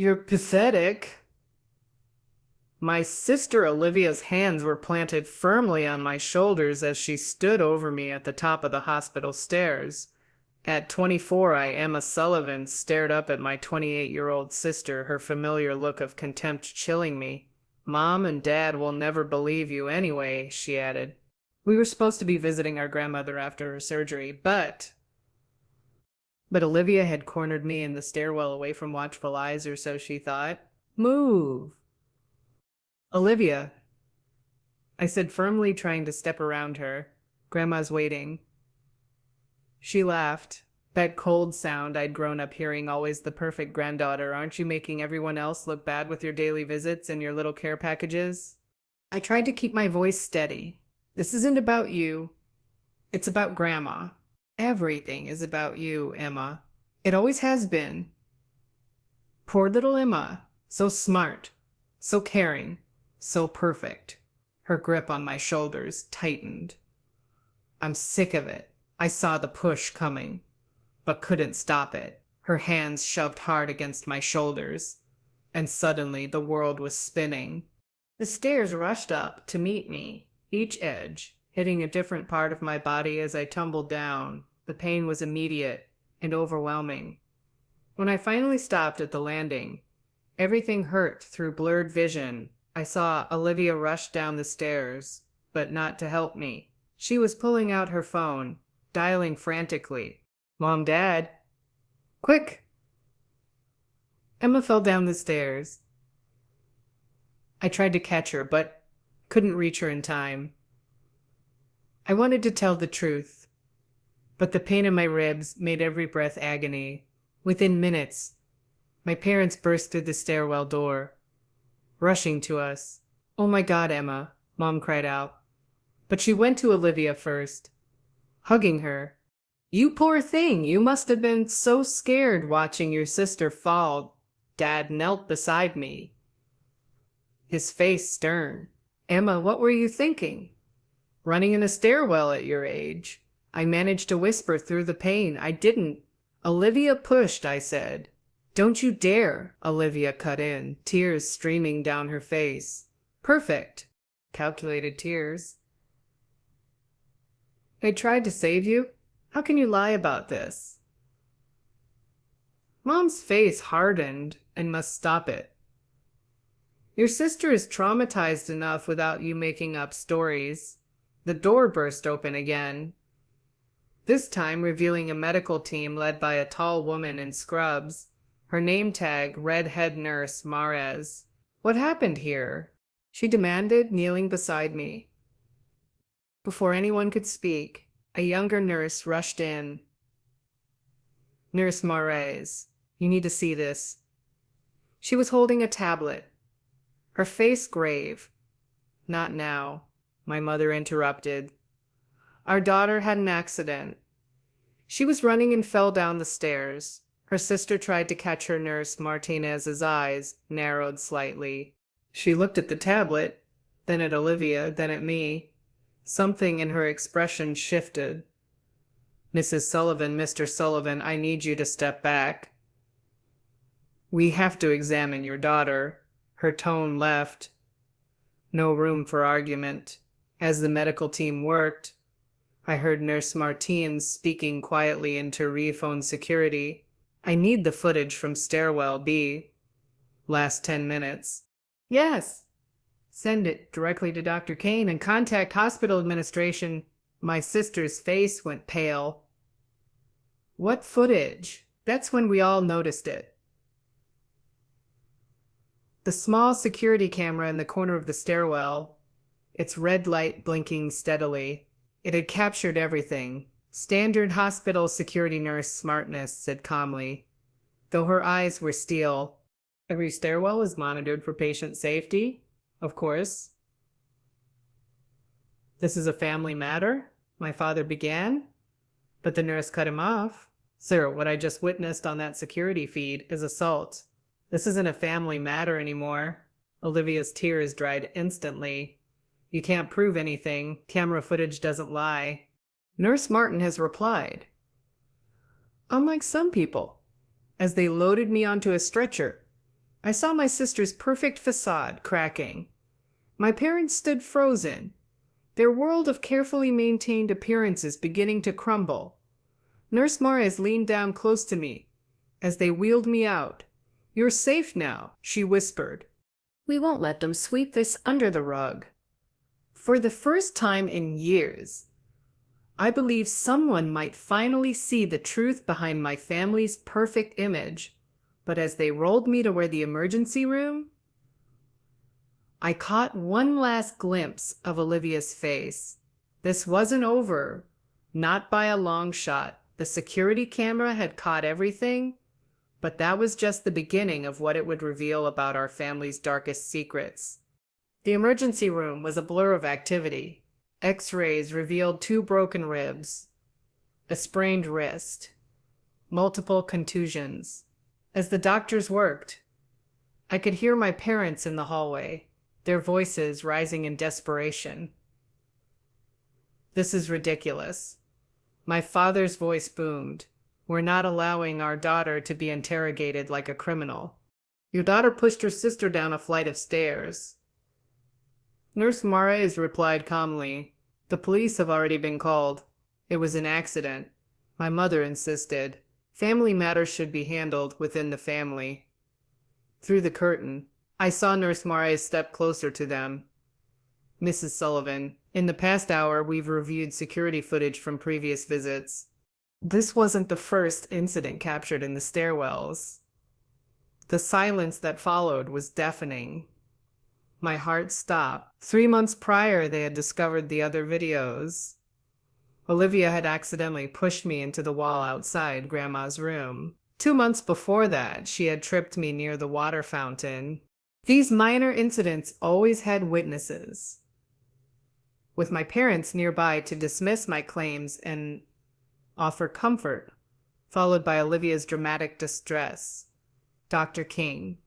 You're pathetic. My sister Olivia's hands were planted firmly on my shoulders as she stood over me at the top of the hospital stairs. At 24, Emma Sullivan, stared up at my 28-year-old sister, her familiar look of contempt chilling me. Mom and Dad will never believe you anyway, she added. We were supposed to be visiting our grandmother after her surgery, but Olivia had cornered me in the stairwell away from watchful eyes, or so she thought. Move. Olivia, I said firmly, trying to step around her. Grandma's waiting. She laughed. That cold sound I'd grown up hearing, always the perfect granddaughter. Aren't you making everyone else look bad with your daily visits and your little care packages? I tried to keep my voice steady. This isn't about you. It's about Grandma. Everything is about you, Emma. It always has been. Poor little Emma. So smart. So caring. So perfect. Her grip on my shoulders tightened. I'm sick of it. I saw the push coming, but couldn't stop it. Her hands shoved hard against my shoulders, and suddenly the world was spinning. The stairs rushed up to meet me, each edge hitting a different part of my body as I tumbled down. The pain was immediate and overwhelming. When I finally stopped at the landing, everything hurt through blurred vision. I saw Olivia rush down the stairs, but not to help me. She was pulling out her phone, dialing frantically. Mom, Dad. Quick! Emma fell down the stairs. I tried to catch her, but couldn't reach her in time. I wanted to tell the truth, but the pain in my ribs made every breath agony. Within minutes, my parents burst through the stairwell door, rushing to us. Oh my God, Emma, Mom cried out. But she went to Olivia first, hugging her. You poor thing, you must have been so scared watching your sister fall. Dad knelt beside me, his face stern. Emma, what were you thinking? Running in a stairwell at your age. I managed to whisper through the pain. I didn't. Olivia pushed, I said. Don't you dare, Olivia cut in, tears streaming down her face. Perfect. Calculated tears. I tried to save you. How can you lie about this? Mom's face hardened and must stop it. Your sister is traumatized enough without you making up stories. The door burst open again, this time revealing a medical team led by a tall woman in scrubs. Her name tag read head nurse Mares. What happened here? She demanded, kneeling beside me. Before anyone could speak, a younger nurse rushed in. Nurse Mares, you need to see this. She was holding a tablet, her face grave. Not now, my mother interrupted. Our daughter had an accident. She was running and fell down the stairs. Her sister tried to catch her. Nurse Martinez's eyes narrowed slightly. She looked at the tablet, then at Olivia, then at me. Something in her expression shifted. Mrs. Sullivan, Mr. Sullivan, I need you to step back. We have to examine your daughter. Her tone left. No room for argument. As the medical team worked, I heard Nurse Martins speaking quietly into rephone security. I need the footage from stairwell B. Last 10 minutes. Yes. Send it directly to Dr. Kane and contact hospital administration. My sister's face went pale. What footage? That's when we all noticed it. The small security camera in the corner of the stairwell, its red light blinking steadily. It had captured everything. Standard hospital security nurse smartness, said calmly, though her eyes were steel. Every stairwell was monitored for patient safety, of course. This is a family matter, my father began, but the nurse cut him off. Sir, what I just witnessed on that security feed is assault. This isn't a family matter anymore. Olivia's tears dried instantly. You can't prove anything. Camera footage doesn't lie. Nurse Martin has replied. Unlike some people, as they loaded me onto a stretcher, I saw my sister's perfect facade cracking. My parents stood frozen, their world of carefully maintained appearances beginning to crumble. Nurse Morris leaned down close to me as they wheeled me out. "You're safe now," she whispered. "We won't let them sweep this under the rug." For the first time in years, I believe someone might finally see the truth behind my family's perfect image. But as they rolled me to the emergency room, I caught one last glimpse of Olivia's face. This wasn't over, not by a long shot. The security camera had caught everything, but that was just the beginning of what it would reveal about our family's darkest secrets. The emergency room was a blur of activity. X-rays revealed 2 broken ribs, a sprained wrist, multiple contusions. As the doctors worked, I could hear my parents in the hallway, their voices rising in desperation. "This is ridiculous." My father's voice boomed. "We're not allowing our daughter to be interrogated like a criminal. Your daughter pushed her sister down a flight of stairs." Nurse Marais replied calmly, "The police have already been called. It was an accident." My mother insisted, "Family matters should be handled within the family." Through the curtain, I saw Nurse Marais step closer to them. "Mrs. Sullivan, in the past hour we've reviewed security footage from previous visits. This wasn't the first incident captured in the stairwells." The silence that followed was deafening. My heart stopped. 3 months prior, they had discovered the other videos. Olivia had accidentally pushed me into the wall outside Grandma's room. 2 months before that, she had tripped me near the water fountain. These minor incidents always had witnesses, with my parents nearby to dismiss my claims and offer comfort, followed by Olivia's dramatic distress. Dr. King,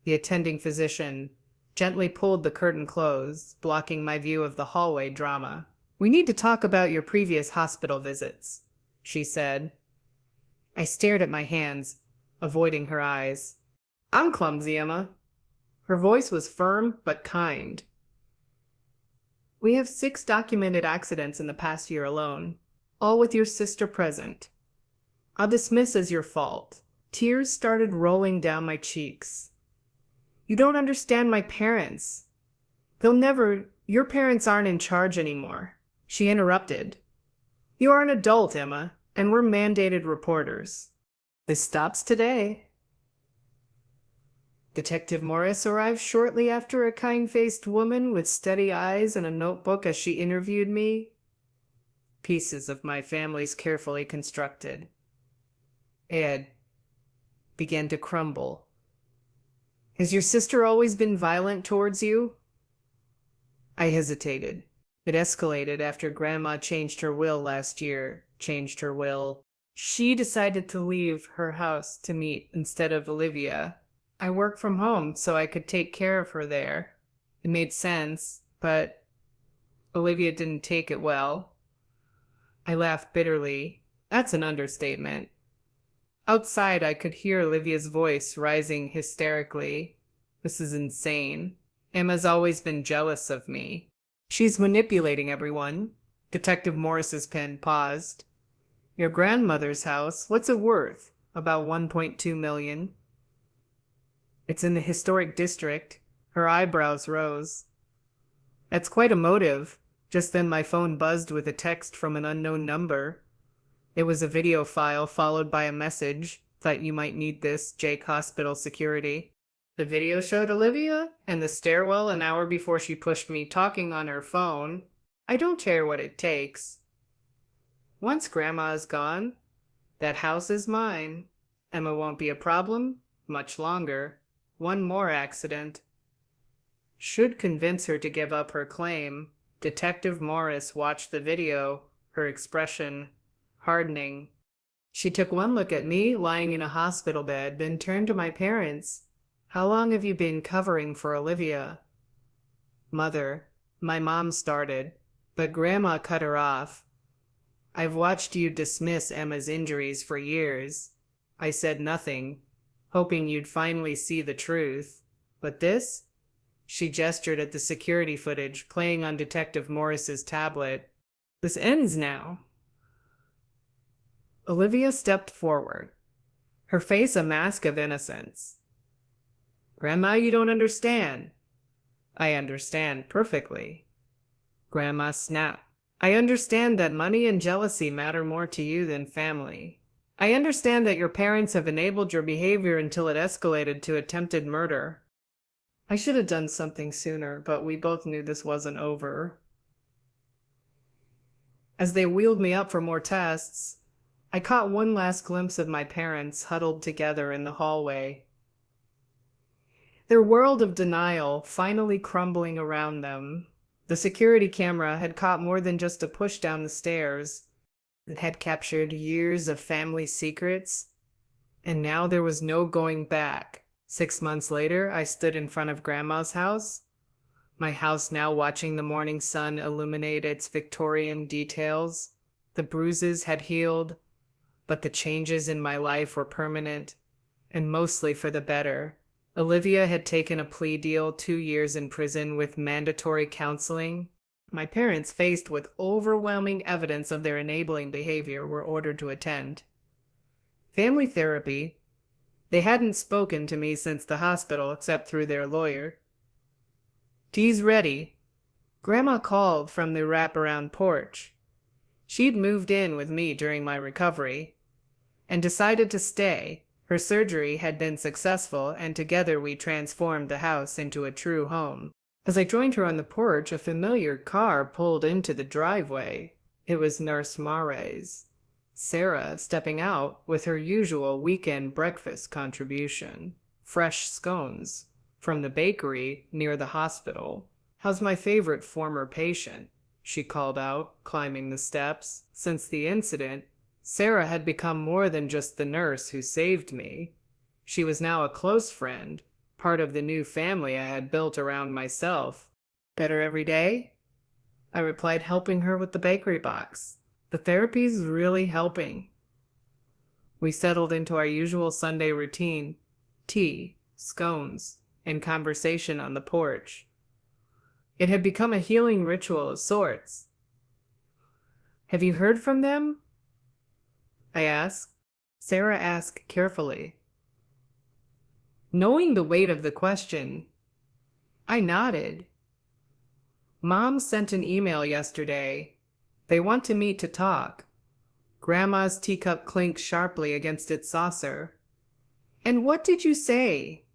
the attending physician, gently pulled the curtain closed, blocking my view of the hallway drama. "We need to talk about your previous hospital visits," she said. I stared at my hands, avoiding her eyes. "I'm clumsy, Emma." Her voice was firm but kind. "We have 6 documented accidents in the past year alone, all with your sister present. I'll dismiss as your fault." Tears started rolling down my cheeks. "You don't understand my parents. Your parents aren't in charge anymore." She interrupted. "You are an adult, Emma, and we're mandated reporters. This stops today." Detective Morris arrived shortly after, a kind-faced woman with steady eyes and a notebook as she interviewed me. Pieces of my family's carefully constructed. Ed began to crumble. "Has your sister always been violent towards you?" I hesitated. "It escalated after Grandma changed her will last year." Changed her will. She decided to leave her house to meet instead of Olivia. I work from home, so I could take care of her there. It made sense, but Olivia didn't take it well. I laughed bitterly. That's an understatement. Outside, I could hear Olivia's voice rising hysterically. "This is insane. Emma's always been jealous of me. She's manipulating everyone." Detective Morris's pen paused. "Your grandmother's house, what's it worth?" "About 1.2 million. It's in the historic district." Her eyebrows rose. "That's quite a motive." Just then my phone buzzed with a text from an unknown number. It was a video file followed by a message. "Thought you might need this, Jake Hospital Security." The video showed Olivia in the stairwell an hour before she pushed me, talking on her phone. "I don't care what it takes. Once Grandma is gone, that house is mine. Emma won't be a problem much longer. One more accident should convince her to give up her claim." Detective Morris watched the video, her expression hardening. She took one look at me lying in a hospital bed, then turned to my parents. "How long have you been covering for Olivia?" "Mother," my mom started, but Grandma cut her off. "I've watched you dismiss Emma's injuries for years." I said nothing, hoping you'd finally see the truth. But this? She gestured at the security footage playing on Detective Morris's tablet. This ends now. Olivia stepped forward, her face a mask of innocence. Grandma, you don't understand. I understand perfectly. Grandma snapped. I understand that money and jealousy matter more to you than family. I understand that your parents have enabled your behavior until it escalated to attempted murder. I should have done something sooner, but we both knew this wasn't over. As they wheeled me up for more tests, I caught one last glimpse of my parents huddled together in the hallway. Their world of denial finally crumbling around them. The security camera had caught more than just a push down the stairs. It had captured years of family secrets, and now there was no going back. 6 months later, I stood in front of Grandma's house, my house now watching the morning sun illuminate its Victorian details. The bruises had healed, but the changes in my life were permanent, and mostly for the better. Olivia had taken a plea deal, 2 years in prison with mandatory counseling. My parents, faced with overwhelming evidence of their enabling behavior, were ordered to attend family therapy. They hadn't spoken to me since the hospital, except through their lawyer. Tea's ready. Grandma called from the wraparound porch. She'd moved in with me during my recovery and decided to stay. Her surgery had been successful, and together we transformed the house into a true home. As I joined her on the porch, a familiar car pulled into the driveway. It was Nurse Mares, Sarah, stepping out with her usual weekend breakfast contribution, fresh scones from the bakery near the hospital. How's my favorite former patient? She called out, climbing the steps. Since the incident, Sarah had become more than just the nurse who saved me. She was now a close friend, part of the new family I had built around myself. Better every day? I replied, helping her with the bakery box. The therapy's really helping. We settled into our usual Sunday routine: tea, scones, and conversation on the porch. It had become a healing ritual of sorts. Have you heard from them? I asked. Sarah asked carefully. Knowing the weight of the question, I nodded. Mom sent an email yesterday. They want to meet to talk. Grandma's teacup clinked sharply against its saucer. And what did you say?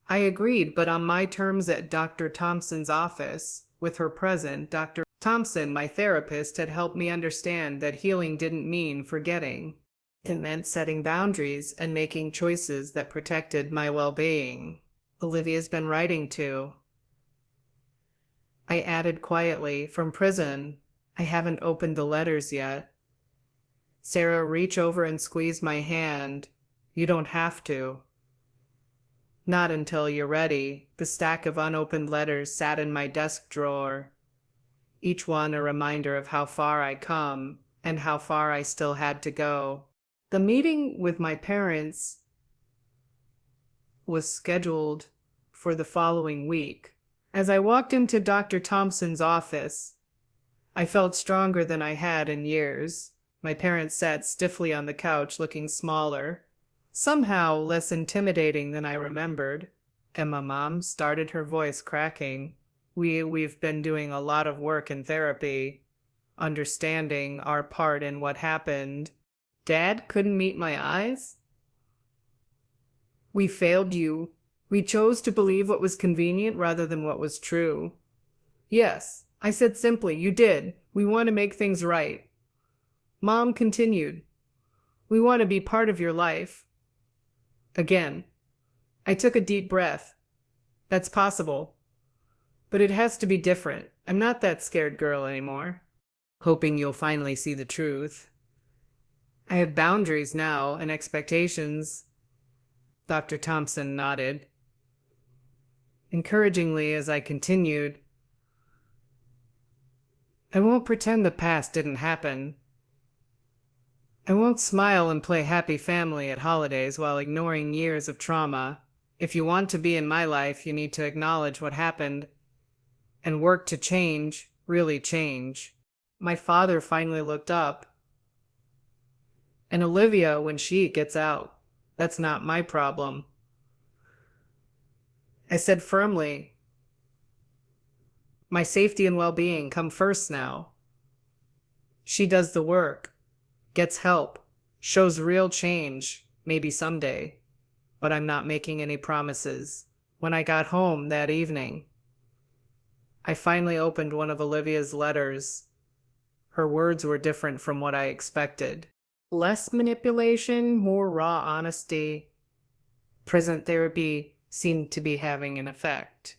I agreed, but on my terms at Dr. Thompson's office. With her present, Dr. Thompson, my therapist, had helped me understand that healing didn't mean forgetting. It meant setting boundaries and making choices that protected my well-being. Olivia's been writing too. I added quietly, from prison. I haven't opened the letters yet. Sarah reached over and squeezed my hand. You don't have to. Not until you're ready. The stack of unopened letters sat in my desk drawer, each one a reminder of how far I'd come and how far I still had to go. The meeting with my parents was scheduled for the following week. As I walked into Dr. Thompson's office, I felt stronger than I had in years. My parents sat stiffly on the couch, looking smaller, somehow less intimidating than I remembered. And my mom started, her voice cracking. We've been doing a lot of work in therapy, understanding our part in what happened. Dad couldn't meet my eyes? We failed you. We chose to believe what was convenient rather than what was true. Yes, I said simply, you did. We want to make things right. Mom continued, we want to be part of your life. Again, I took a deep breath. That's possible. But it has to be different. I'm not that scared girl anymore. Hoping you'll finally see the truth. I have boundaries now and expectations. Dr. Thompson nodded. Encouragingly, as I continued, I won't pretend the past didn't happen. I won't smile and play happy family at holidays while ignoring years of trauma. If you want to be in my life, you need to acknowledge what happened and work to change, really change. My father finally looked up. And Olivia, when she gets out, that's not my problem. I said firmly, my safety and well-being come first now. She does the work, gets help, shows real change, maybe someday, but I'm not making any promises. When I got home that evening, I finally opened one of Olivia's letters. Her words were different from what I expected. Less manipulation, more raw honesty. Present therapy seemed to be having an effect.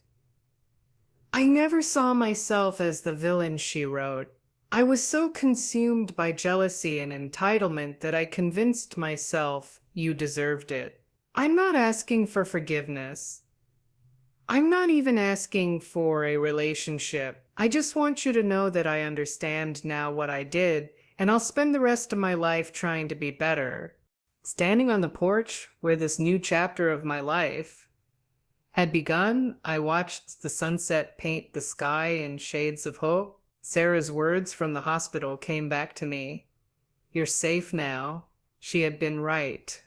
I never saw myself as the villain, she wrote. I was so consumed by jealousy and entitlement that I convinced myself you deserved it. I'm not asking for forgiveness. I'm not even asking for a relationship. I just want you to know that I understand now what I did, and I'll spend the rest of my life trying to be better. Standing on the porch where this new chapter of my life had begun, I watched the sunset paint the sky in shades of hope. Sarah's words from the hospital came back to me. You're safe now. She had been right.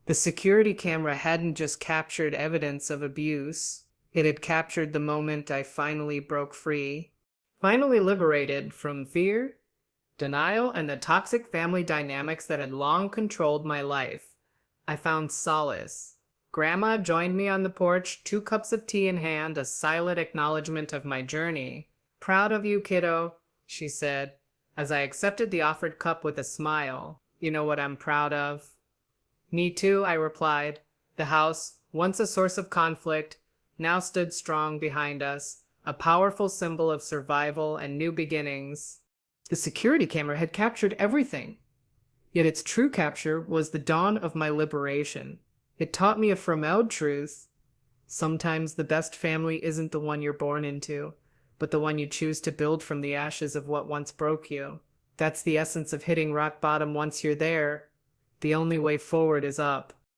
The security camera hadn't just captured evidence of abuse. It had captured the moment I finally broke free. Finally liberated from fear, denial, and the toxic family dynamics that had long controlled my life. I found solace. Grandma joined me on the porch, 2 cups of tea in hand, a silent acknowledgement of my journey. Proud of you, kiddo, she said, as I accepted the offered cup with a smile. You know what I'm proud of? Me too, I replied. The house, once a source of conflict, now stood strong behind us, a powerful symbol of survival and new beginnings. The security camera had captured everything, yet its true capture was the dawn of my liberation. It taught me a profound truth. Sometimes the best family isn't the one you're born into, but the one you choose to build from the ashes of what once broke you. That's the essence of hitting rock bottom once you're there. The only way forward is up.